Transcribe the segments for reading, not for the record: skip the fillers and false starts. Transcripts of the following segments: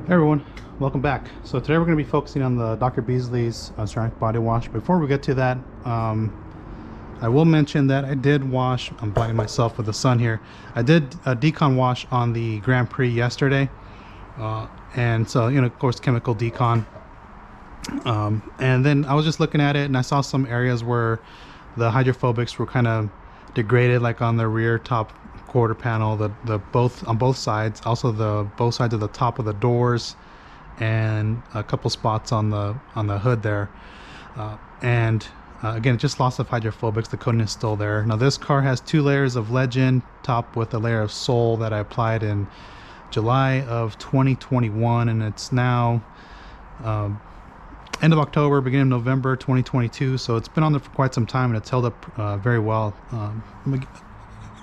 Hey everyone, welcome back. So today we're going to be focusing on the Dr. Beasley's ceramic body wash. Before we get to that, I will mention that I did wash, I'm blinding myself with the sun here, I did a decon wash on the Grand Prix yesterday. And so, of course, chemical decon. And then I was just looking at it and I saw some areas where the hydrophobics were kind of degraded, like on the rear top quarter panel, the both on both sides, also the both sides of the top of the doors, and a couple spots on the hood there. And again, just loss of hydrophobics. The coating is still there. Now this car has 2 layers of legend, topped with a layer of Sol that I applied in July of 2021, and it's now end of October, beginning of November 2022. So it's been on there for quite some time, and it's held up very well.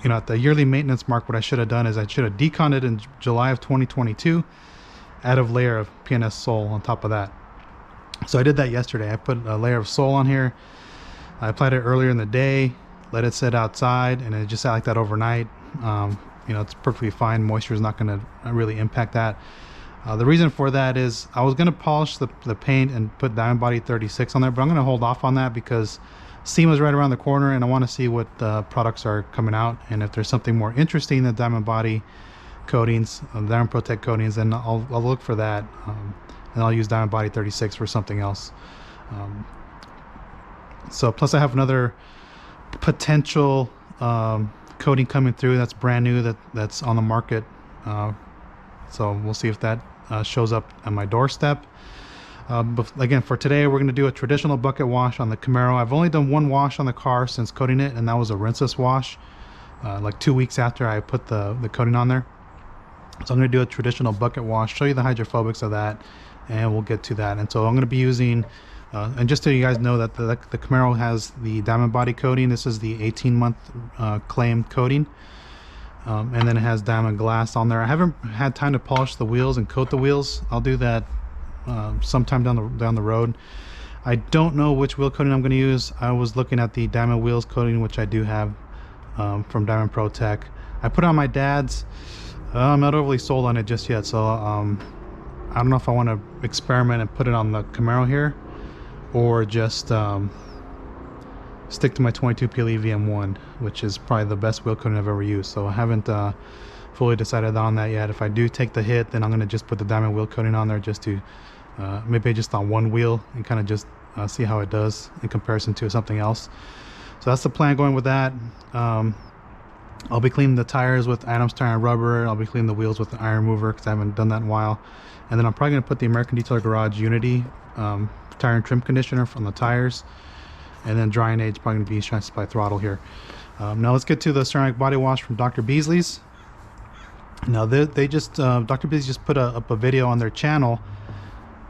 At the yearly maintenance mark, what I should have done is I should have deconned it in July of 2022, add a layer of PNS Sol on top of that. So I did that yesterday. I put a layer of Sol on here. I applied it earlier in the day, let it sit outside, and it just sat like that overnight. It's perfectly fine. Moisture is not going to really impact that. The reason for that is I was going to polish the paint and put Diamond Body 36 on there, but I'm going to hold off on that because SEMA is right around the corner, and I want to see what products are coming out, and if there's something more interesting than Diamond Body coatings, Diamond Protech coatings, then I'll look for that, and I'll use Diamond Body 36 for something else. So plus I have another potential coating coming through that's brand new, that's on the market. So we'll see if that shows up on my doorstep. But again, for today, we're going to do a traditional bucket wash on the Camaro. I've only done one wash on the car since coating it, and that was a rinseless wash, like 2 weeks after I put the coating on there. So I'm going to do a traditional bucket wash, show you the hydrophobics of that, and we'll get to that. And so I'm going to be using, and just so you guys know that the Camaro has the Diamond Body coating. This is the 18-month claim coating. And then it has diamond glass on there. I haven't had time to polish the wheels and coat the wheels. I'll do that sometime down the road. I don't know which wheel coating I'm going to use. I was looking at the diamond wheels coating, which I do have from Diamond Protech. I put on my dad's. I'm not overly sold on it just yet, so I don't know if I want to experiment and put it on the Camaro here, or just stick to my 22 PLE VM1, which is probably the best wheel coating I've ever used. So I haven't fully decided on that yet. If I do take the hit, then I'm going to just put the diamond wheel coating on there, just to maybe just on one wheel, and kind of just see how it does in comparison to something else. So that's the plan going with that. I'll be cleaning the tires with Adams Tire and Rubber. I'll be cleaning the wheels with the iron mover because I haven't done that in a while. And then I'm probably going to put the American Detailer Garage Unity tire and trim conditioner from the tires. And then drying age probably going to be Shine Supply Throttle here. Now let's get to the ceramic body wash from Dr. Beasley's. Now they just Dr. Beasley just put up a video on their channel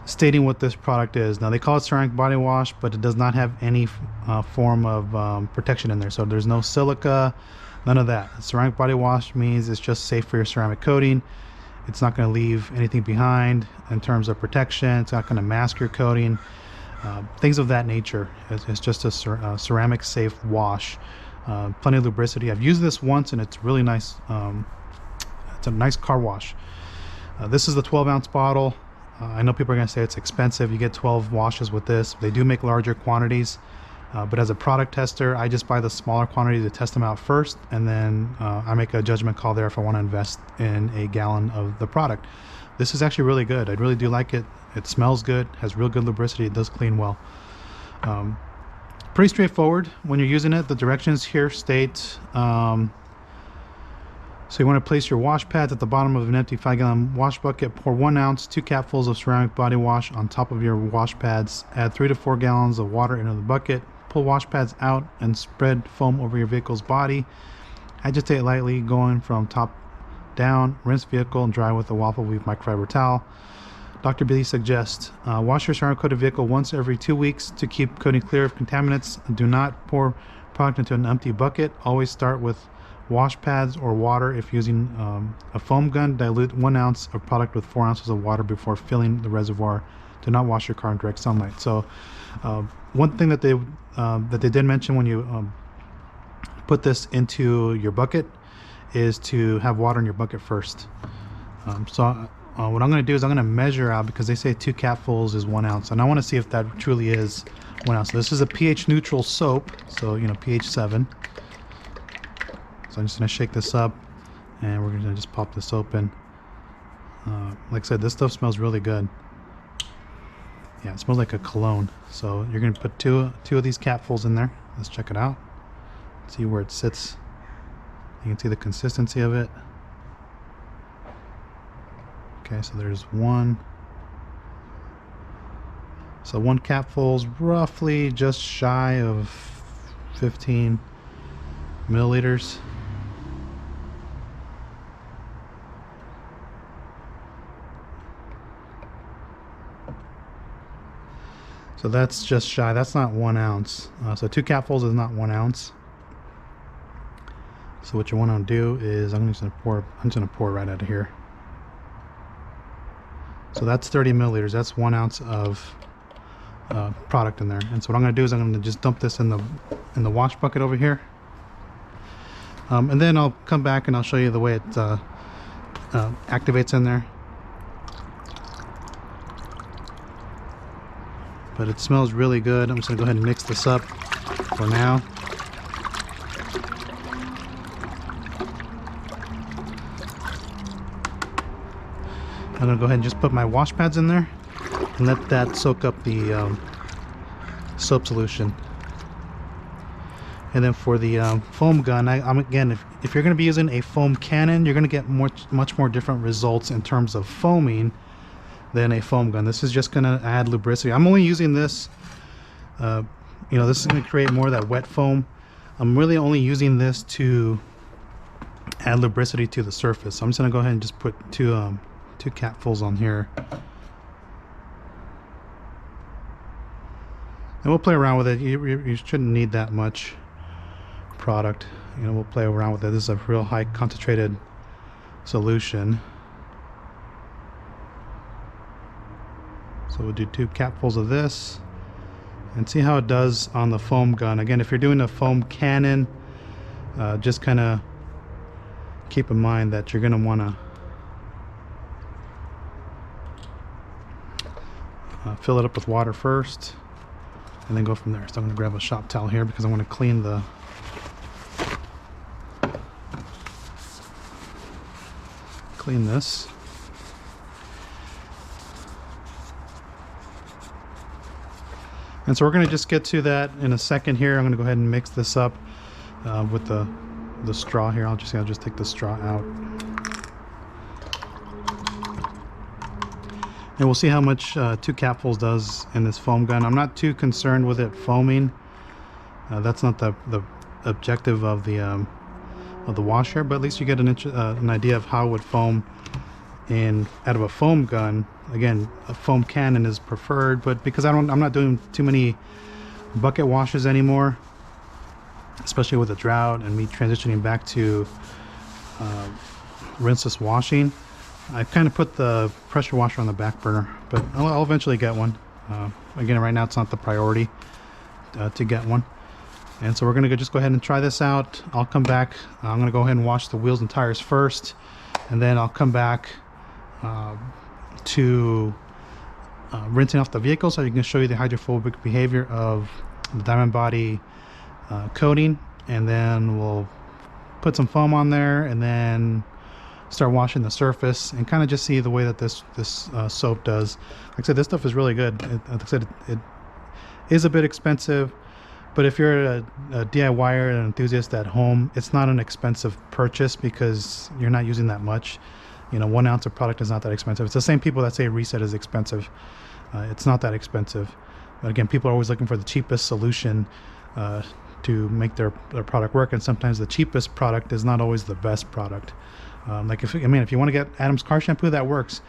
stating what this product is. Now they call it ceramic body wash, but it does not have any form of protection in there. So there's no silica, none of that. Ceramic body wash means it's just safe for your ceramic coating. It's not going to leave anything behind in terms of protection. It's not going to mask your coating. Things of that nature. It's just a ceramic safe wash. Plenty of lubricity. I've used this once and it's really nice. It's a nice car wash. This is the 12-ounce bottle. I know people are going to say it's expensive. You get 12 washes with this. They do make larger quantities, but as a product tester, I just buy the smaller quantity to test them out first, and then I make a judgment call there if I want to invest in a gallon of the product. This is actually really good. I really do like it. It smells good, has real good lubricity, it does clean well. Pretty straightforward when you're using it. The directions here state, so you want to place your wash pads at the bottom of an empty 5-gallon wash bucket. Pour 1 ounce, 2 capfuls of ceramic body wash on top of your wash pads. Add 3 to 4 gallons of water into the bucket. Pull wash pads out and spread foam over your vehicle's body. Agitate lightly, going from top down. Rinse vehicle and dry with a waffle weave microfiber towel. Dr. Beasley suggests wash your ceramic coated vehicle once every 2 weeks to keep coating clear of contaminants. Do not pour product into an empty bucket. Always start with wash pads or water. If using a foam gun, dilute 1 ounce of product with 4 ounces of water before filling the reservoir. Do not wash your car in direct sunlight. So one thing that they did mention when you put this into your bucket is to have water in your bucket first. So what I'm going to do is I'm going to measure out, because they say 2 capfuls is 1 ounce, and I want to see if that truly is 1 ounce. So this is a pH neutral soap, so you know, pH 7. So I'm just going to shake this up, and we're going to just pop this open. Like I said, this stuff smells really good. Yeah, it smells like a cologne. So you're going to put two of these capfuls in there. Let's check it out. See where it sits. You can see the consistency of it. Okay, so there's one. So 1 capful is roughly just shy of 15 milliliters. So that's just shy. That's not 1 ounce. So 2 capfuls is not 1 ounce. So what you want to do is I'm just going to pour right out of here. So that's 30 milliliters. That's 1 ounce of product in there. And so what I'm going to do is I'm going to just dump this in the wash bucket over here. And then I'll come back and I'll show you the way it activates in there. But it smells really good. I'm just going to go ahead and mix this up for now. I'm going to go ahead and just put my wash pads in there and let that soak up the soap solution. And then for the foam gun, again, if you're going to be using a foam cannon, you're going to get much more different results in terms of foaming than a foam gun. This is just going to add lubricity. I'm only using this, you know, this is going to create more of that wet foam. I'm really only using this to add lubricity to the surface. So I'm just going to go ahead and just put two capfuls on here. And we'll play around with it. You shouldn't need that much product. You know, we'll play around with it. This is a real high concentrated solution. So we'll do 2 capfuls of this and see how it does on the foam gun. Again, if you're doing a foam cannon, just kind of keep in mind that you're going to want to fill it up with water first and then go from there. So I'm going to grab a shop towel here because I want to clean this. And so we're going to just get to that in a second here. I'm going to go ahead and mix this up with the straw here. I'll just take the straw out. And we'll see how much 2 capfuls does in this foam gun. I'm not too concerned with it foaming. That's not the objective of the wash here, but at least you get an idea of how it would foam out of a foam gun. Again, a foam cannon is preferred, but because I'm not doing too many bucket washes anymore, especially with the drought and me transitioning back to rinseless washing, I kind of put the pressure washer on the back burner, but I'll eventually get one. Again, right now it's not the priority to get one. And so we're going to just go ahead and try this out. I'll come back. I'm going to go ahead and wash the wheels and tires first, and then I'll come back to rinsing off the vehicle so I can show you the hydrophobic behavior of the Diamond Body coating, and then we'll put some foam on there and then start washing the surface and kind of just see the way that this soap does. Like I said, this stuff is really good. Like I said, it is a bit expensive, but if you're a DIYer and an enthusiast at home, it's not an expensive purchase because you're not using that much. You know, 1 ounce of product is not that expensive. It's the same people that say reset is expensive. It's not that expensive. But again, people are always looking for the cheapest solution to make their product work, and sometimes the cheapest product is not always the best product. Like if you want to get Adam's car shampoo, that works.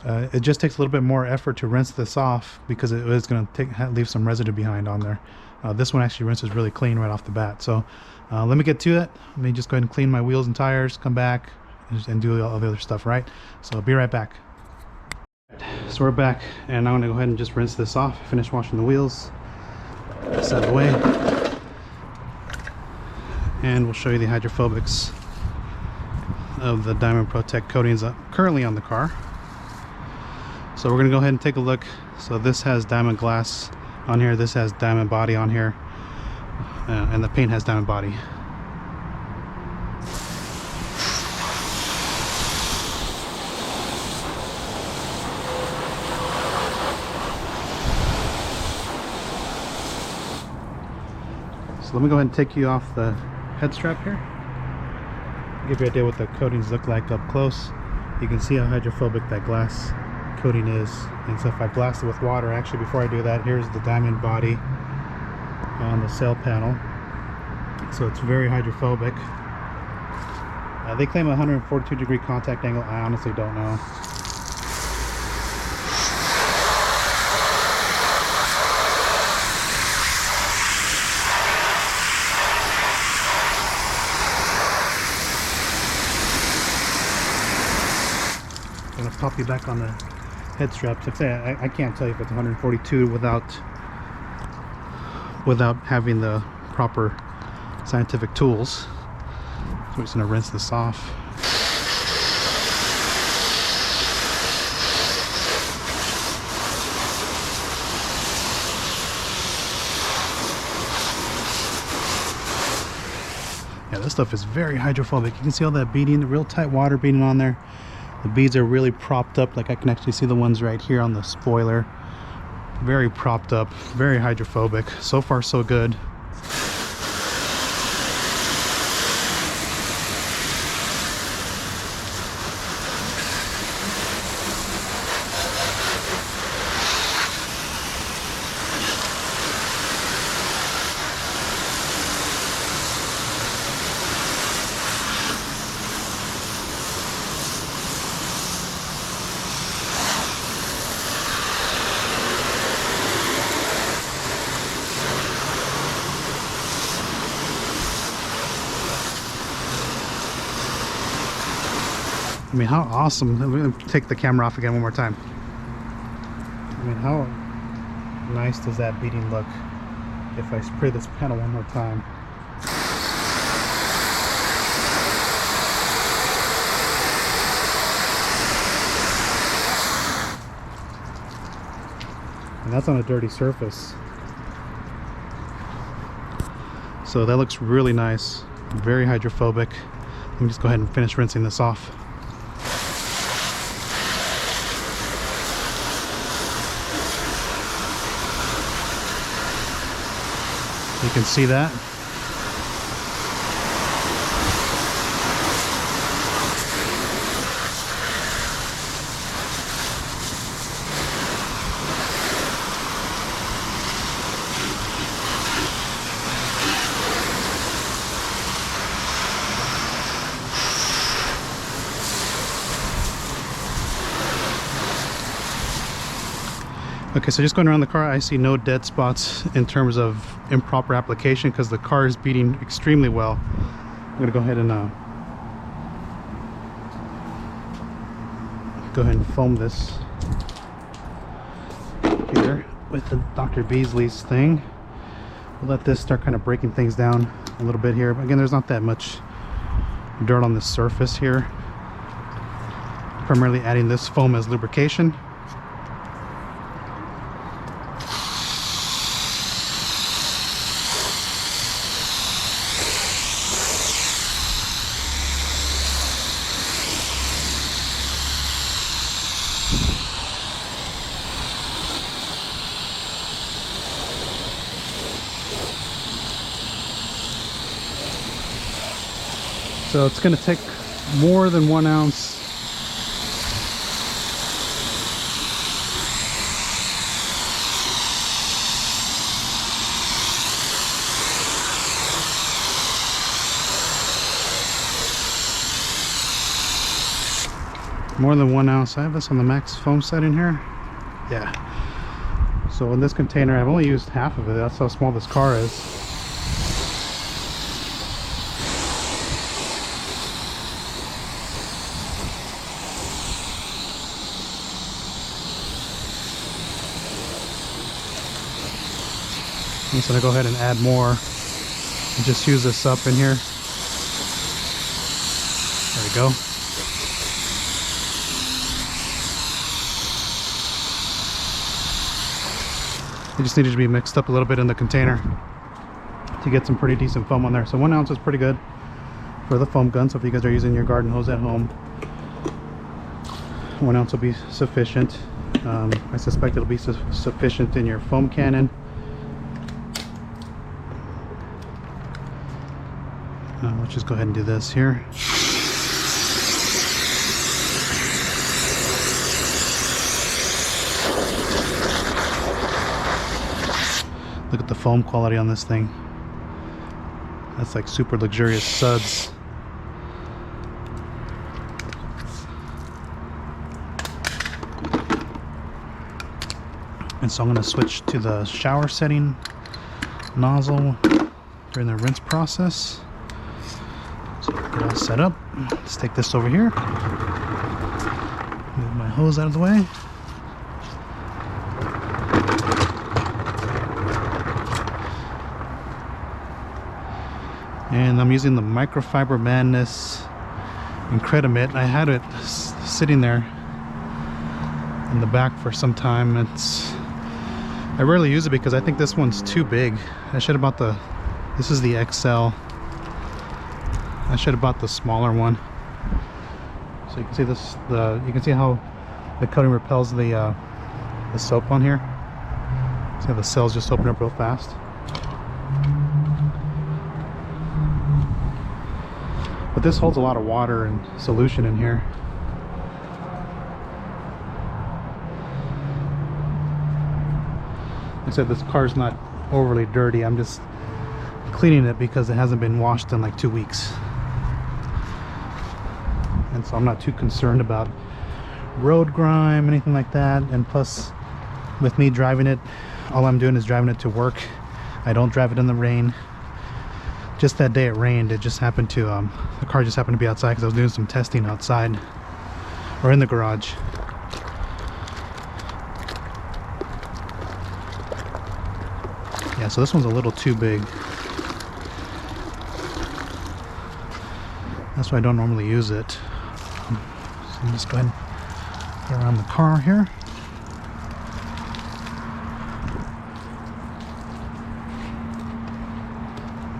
It just takes a little bit more effort to rinse this off because it is going to leave some residue behind on there. This one actually rinses really clean right off the bat. So let me get to it. Let me just go ahead and clean my wheels and tires, come back and do all the other stuff, right? So I'll be right back. So we're back, and I'm going to go ahead and just rinse this off. Finish washing the wheels. This out of the way. And we'll show you the hydrophobics of the Diamond Protech coatings currently on the car. So we're gonna go ahead and take a look. So this has diamond glass on here, this has diamond body on here, and the paint has diamond body. So let me go ahead and take you off the head strap here. Give you an idea what the coatings look like up close. You can see how hydrophobic that glass coating is. And so if I blast it with water, actually before I do that, here's the diamond body on the sail panel. So it's very hydrophobic. They claim 142-degree contact angle. I honestly don't know. I'm gonna pop you back on the head straps. I can't tell you if it's 142 without having the proper scientific tools. So we're just gonna rinse this off. Yeah, this stuff is very hydrophobic. You can see all that beading, the real tight water beading on there. The beads are really propped up, like I can actually see the ones right here on the spoiler. Very propped up, very hydrophobic. So far so good. I mean, how awesome. I'm going to take the camera off again one more time. I mean, how nice does that beading look if I spray this panel one more time? And that's on a dirty surface. So that looks really nice, very hydrophobic. Let me just go ahead and finish rinsing this off. You can see that. Okay, so just going around the car, I see no dead spots in terms of improper application because the car is beating extremely well. I'm gonna go ahead and foam this here with the Dr. Beasley's thing. We'll let this start kind of breaking things down a little bit here. But again, there's not that much dirt on the surface here. Primarily adding this foam as lubrication. So it's going to take more than 1 ounce. More than 1 ounce. I have this on the max foam setting here. Yeah. So in this container, I've only used half of it. That's how small this car is. I'm just going to go ahead and add more and just use this up in here. There we go. It just needed to be mixed up a little bit in the container to get some pretty decent foam on there. So 1 ounce is pretty good for the foam gun. So if you guys are using your garden hose at home, 1 ounce will be sufficient. I suspect it'll be sufficient in your foam cannon. Let's just go ahead and do this here. Look at the foam quality on this thing. That's like super luxurious suds. And so I'm going to switch to the shower setting nozzle during the rinse process. So get all set up. Let's take this over here. Move my hose out of the way. And I'm using the Microfiber Madness Incredimit. I had it sitting there in the back for some time. I rarely use it because I think this one's too big. I should have bought this is the XL. I should have bought the smaller one. So you can see this, you can see how the coating repels the soap on here. See how the cells just open up real fast. But this holds a lot of water and solution in here. Like I said, this car's not overly dirty. I'm just cleaning it because it hasn't been washed in like 2 weeks. And so I'm not too concerned about road grime, anything like that. And plus, with me driving it, all I'm doing is driving it to work. I don't drive it in the rain. Just that day it rained. It just happened to, the car just happened to be outside because I was doing some testing outside or in the garage. Yeah, so this one's a little too big. That's why I don't normally use it. So I'm just going to go around the car here.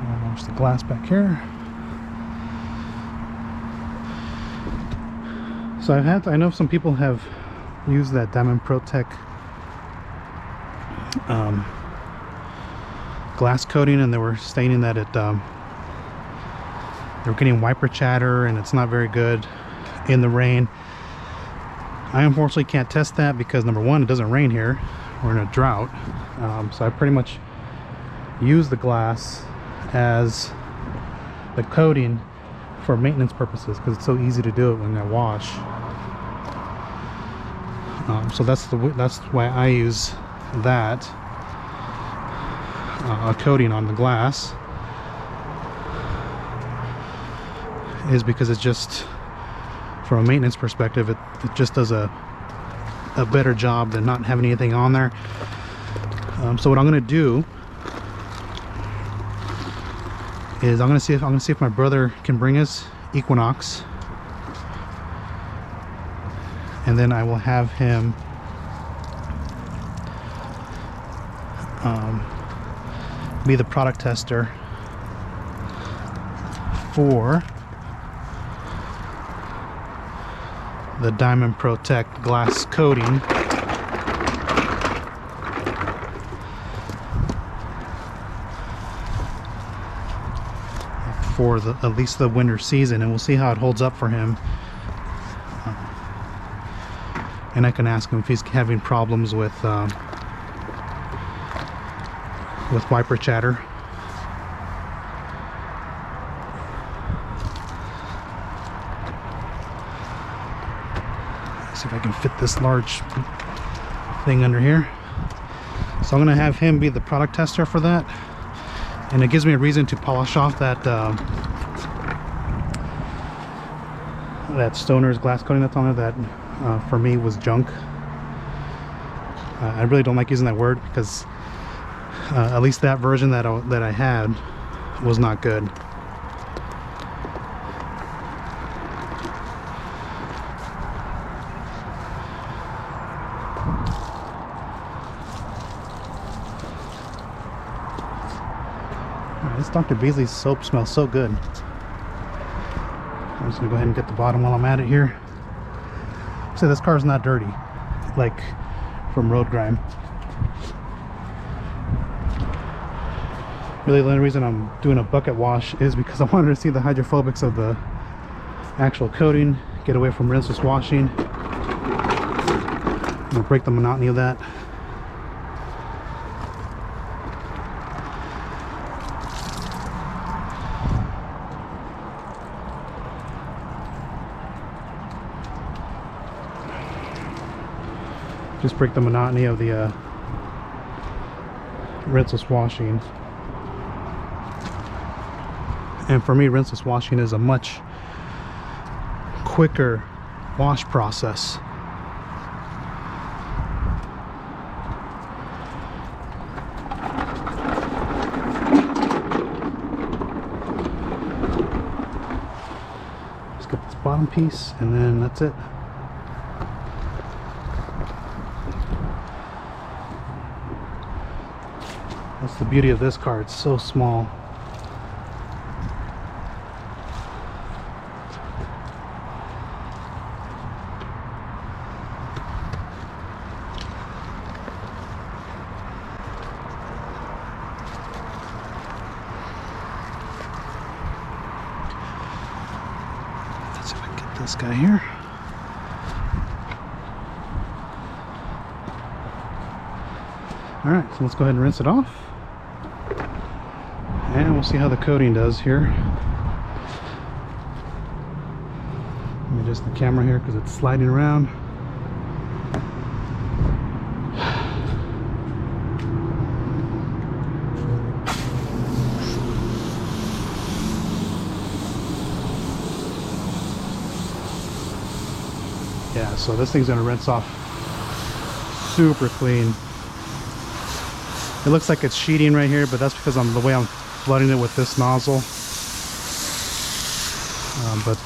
I'll wash the glass back here. So I know some people have used that Diamond Protech glass coating, and they were stating that they were getting wiper chatter and it's not very good in the rain. I unfortunately can't test that because number one, it doesn't rain here. We're in a drought. So I pretty much use the glass as the coating for maintenance purposes because it's so easy to do it when I wash. So that's why I use that a coating on the glass, is because it's just, from a maintenance perspective, it just does a better job than not having anything on there. So what I'm going to do is I'm going to see if my brother can bring his Equinox, and then I will have him be the product tester for the Diamond Protech glass coating for at least the winter season, and we'll see how it holds up for him. And I can ask him if he's having problems with wiper chatter. Let's see if I can fit this large thing under here. So I'm going to have him be the product tester for that, and it gives me a reason to polish off that that Stoner's glass coating that's on there that for me was junk. I really don't like using that word because at least that version that I had was not good. This Dr. Beasley soap smells so good. I'm just gonna go ahead and get the bottom while I'm at it here. So this car's not dirty, like from road grime. Really, the only reason I'm doing a bucket wash is because I wanted to see the hydrophobics of the actual coating, get away from rinseless washing. I'm gonna break the monotony of that. Just break the monotony of the rinseless washing. And for me, rinseless washing is a much quicker wash process. Let's get this bottom piece and then that's it. That's the beauty of this car, it's so small. Let's see if I can get this guy here. Alright, so let's go ahead and rinse it off. And we'll see how the coating does here. Let me adjust the camera here because it's sliding around. Yeah, so this thing's going to rinse off super clean. It looks like it's sheeting right here, but that's because the way I'm flooding it with this nozzle. But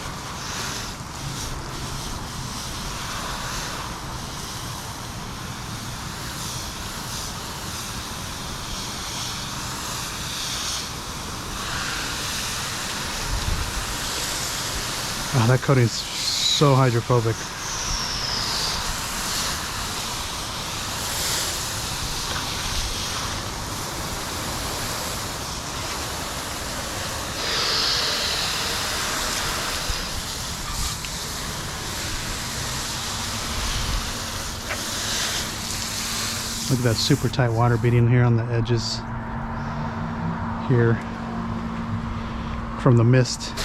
oh, that coating's so hydrophobic. Look at that super tight water beading here on the edges here from the mist.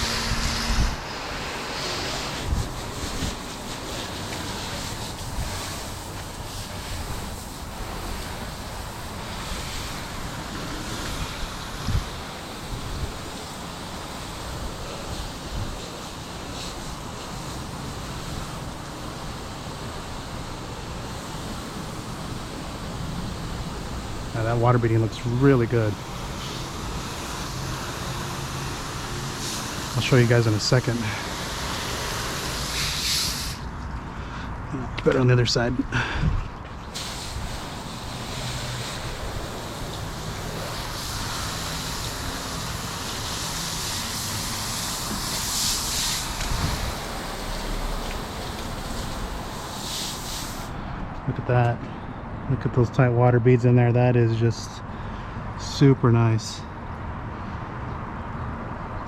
Now that water beading looks really good. I'll show you guys in a second. Better on the other side. Look at that. Look at those tight water beads in there. That is just super nice.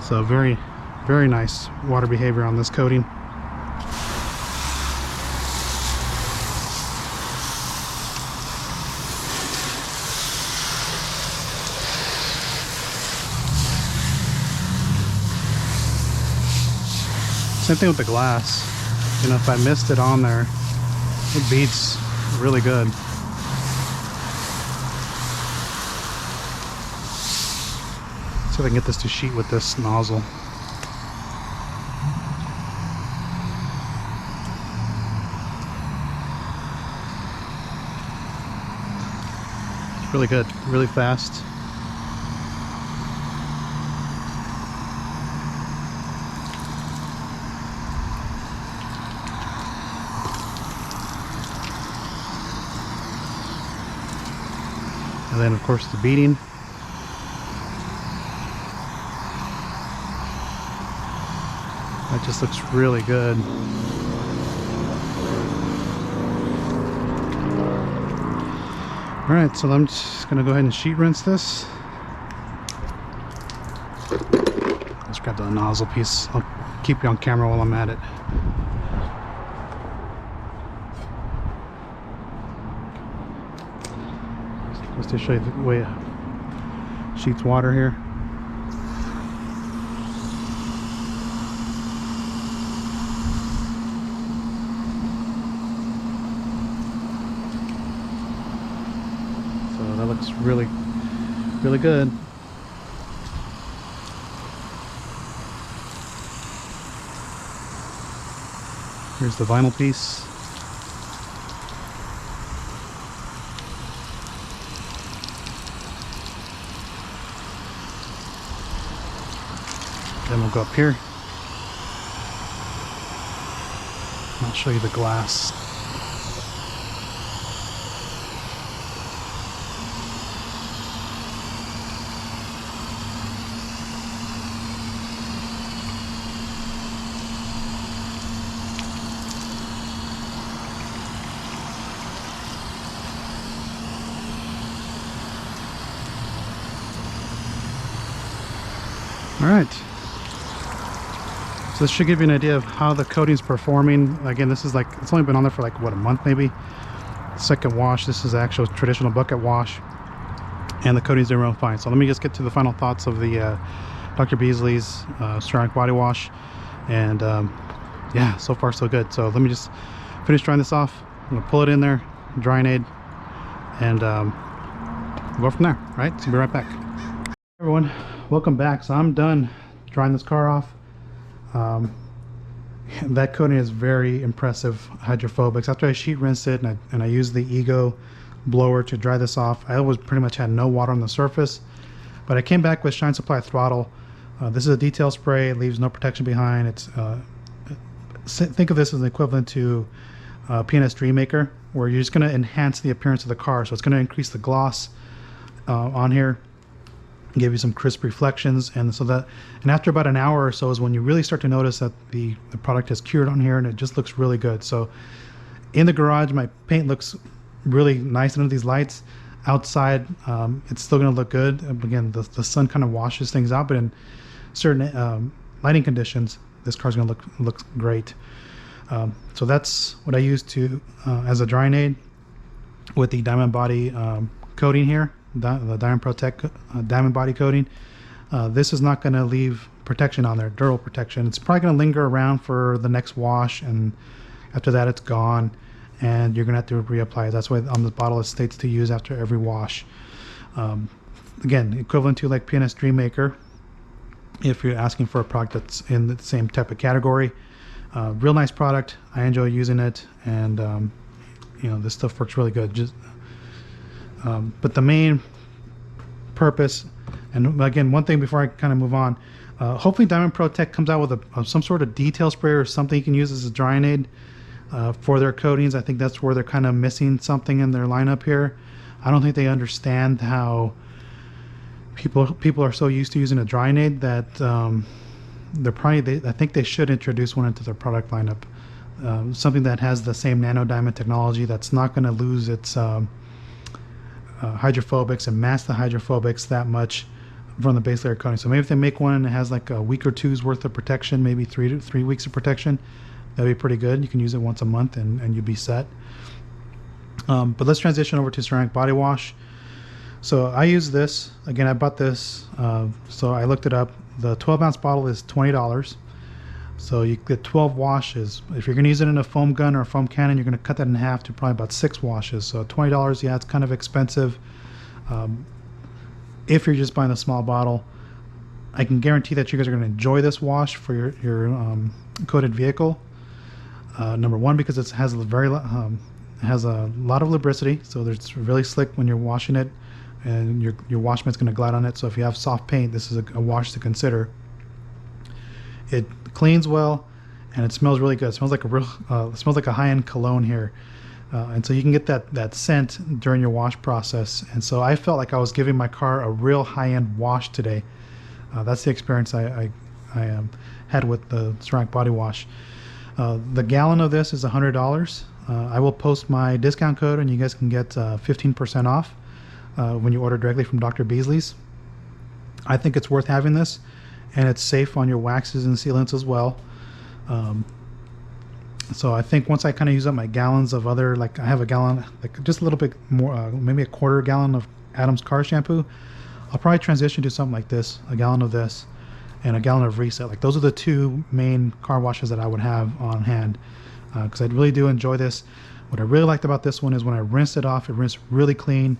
So very, very nice water behavior on this coating. Same thing with the glass. You know, if I missed it on there, it beads really good. See if I can get this to sheet with this nozzle. It's really good, really fast. And then of course the beading. That just looks really good. Alright, so I'm just going to go ahead and sheet rinse this. Let's grab the nozzle piece. I'll keep you on camera while I'm at it. Just to show you the way it sheets water here. So that looks really, really good. Here's the vinyl piece. Then we'll go up here. I'll show you the glass. All right. So this should give you an idea of how the coating's performing. Again, this is like, it's only been on there for like, what, a month maybe? Second wash. This is the actual traditional bucket wash. And the coating's doing real fine. So let me just get to the final thoughts of the Dr. Beasley's Ceramic Body Wash. And yeah, so far so good. So let me just finish drying this off. I'm gonna pull it in there, drying aid, and we'll go from there. All right, so I'll be right back. Hey everyone, welcome back. So I'm done drying this car off. That coating is very impressive hydrophobics. After I sheet rinsed it and I used the Ego blower to dry this off, I always pretty much had no water on the surface, but I came back with Shine Supply Throttle. This is a detail spray. It leaves no protection behind. It's think of this as an equivalent to P&S Dream Maker, where you're just going to enhance the appearance of the car. So it's going to increase the gloss on here, give you some crisp reflections, and after about an hour or so is when you really start to notice that the product has cured on here, and it just looks really good. So in the garage, my paint looks really nice under these lights. Outside, it's still going to look good. Again, the sun kind of washes things out, but in certain lighting conditions, this car's going to look great. So that's what I use to as a drying aid with the Diamond Body coating here. The Diamond Protech Diamond Body coating. This is not going to leave protection on there, durable protection. It's probably going to linger around for the next wash, and after that it's gone, and you're going to have to reapply it. That's why on the bottle it states to use after every wash. Again, equivalent to like P&S Dream Maker if you're asking for a product that's in the same type of category. Real nice product. I enjoy using it, and you know, this stuff works really good. But the main purpose, and again, one thing before I kind of move on, hopefully Diamond Protech comes out with some sort of detail spray or something you can use as a drying aid for their coatings. I think that's where they're kind of missing something in their lineup here. I don't think they understand how people are so used to using a drying aid that I think they should introduce one into their product lineup. Something that has the same nano diamond technology, that's not going to lose its hydrophobics and mask the hydrophobics that much from the base layer coating. So maybe if they make one and it has like a week or two's worth of protection, maybe 3 weeks of protection, that'd be pretty good. You can use it once a month and you'll be set. But let's transition over to ceramic body wash. So I use this again. I bought this, so I looked it up. The 12-ounce bottle is $20. So you get 12 washes. If you're going to use it in a foam gun or a foam cannon, you're going to cut that in half to probably about 6 washes. So $20, yeah, it's kind of expensive. If you're just buying a small bottle, I can guarantee that you guys are going to enjoy this wash for your coated vehicle. Number one, because it has a lot of lubricity, so it's really slick when you're washing it, and your wash mit's going to glide on it. So if you have soft paint, this is a wash to consider. It cleans well, and it smells really good. It smells like a high-end cologne here, and so you can get that scent during your wash process. And so I felt like I was giving my car a real high-end wash today. That's the experience I had with the ceramic body wash. The gallon of this is $100. I will post my discount code and you guys can get 15% off when you order directly from Dr. Beasley's. I think it's worth having this, and it's safe on your waxes and sealants as well. So I think once I kind of use up my gallons of other, like I have a gallon, like just a little bit more, maybe a quarter gallon of Adam's car shampoo, I'll probably transition to something like this, a gallon of this and a gallon of Reset. Like those are the two main car washes that I would have on hand, because I really do enjoy this. What I really liked about this one is when I rinsed it off, it rinsed really clean.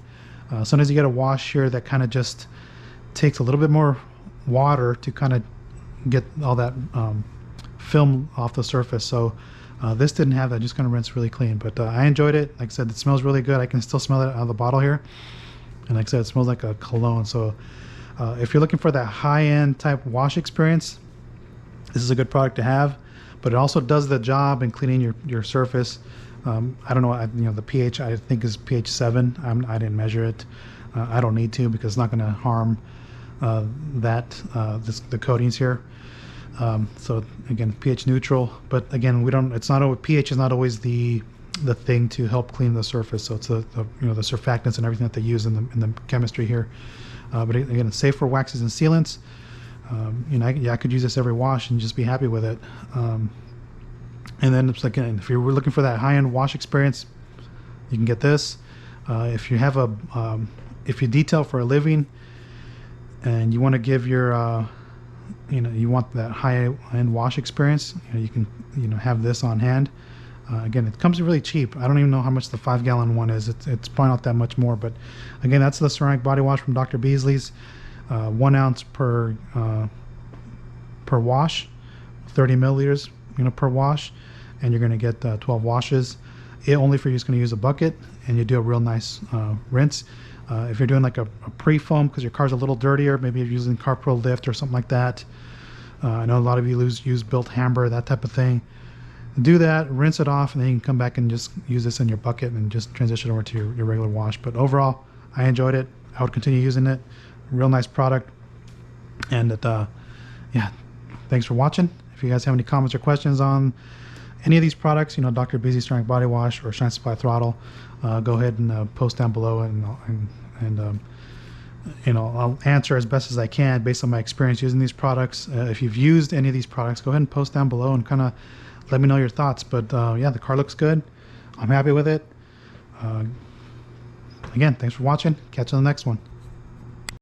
Sometimes you get a wash here that kind of just takes a little bit more water to kind of get all that film off the surface. So this didn't have that, just kind of rinsed really clean. But I enjoyed it. Like I said, it smells really good. I can still smell it out of the bottle here. And like I said, it smells like a cologne. So if you're looking for that high-end type wash experience, this is a good product to have. But it also does the job in cleaning your surface. I don't know, the pH I think is pH 7. I didn't measure it. I don't need to, because it's not going to harm the coatings here. So again, pH neutral. But again, pH is not always the thing to help clean the surface. So it's the surfactants and everything that they use in the chemistry here. But again, it's safe for waxes and sealants. I could use this every wash and just be happy with it. And then it's like, if you're looking for that high-end wash experience, you can get this. If you have if you detail for a living and you want to give your you want that high-end wash experience, you can have this on hand. Again, it comes really cheap. I don't even know how much the 5-gallon one is. It's probably not that much more, but again, that's the ceramic body wash from Dr. Beasley's. 1 ounce per wash, 30 milliliters per wash, and you're going to get 12 washes. Only for you is going to use a bucket, and you do a real nice rinse. If you're doing like a pre-foam because your car's a little dirtier, maybe you're using CarPro Lift or something like that. I know a lot of you use Built Hamber, that type of thing. Do that, rinse it off, and then you can come back and just use this in your bucket and just transition over to your regular wash. But overall, I enjoyed it. I would continue using it. Real nice product. And yeah, thanks for watching. If you guys have any comments or questions on any of these products, Dr. Beasley Ceramic Body Wash or Shine Supply Throttle, go ahead and post down below, and I'll answer as best as I can based on my experience using these products. If you've used any of these products, go ahead and post down below and kind of let me know your thoughts. But yeah, the car looks good. I'm happy with it. Again, thanks for watching. Catch you on the next one.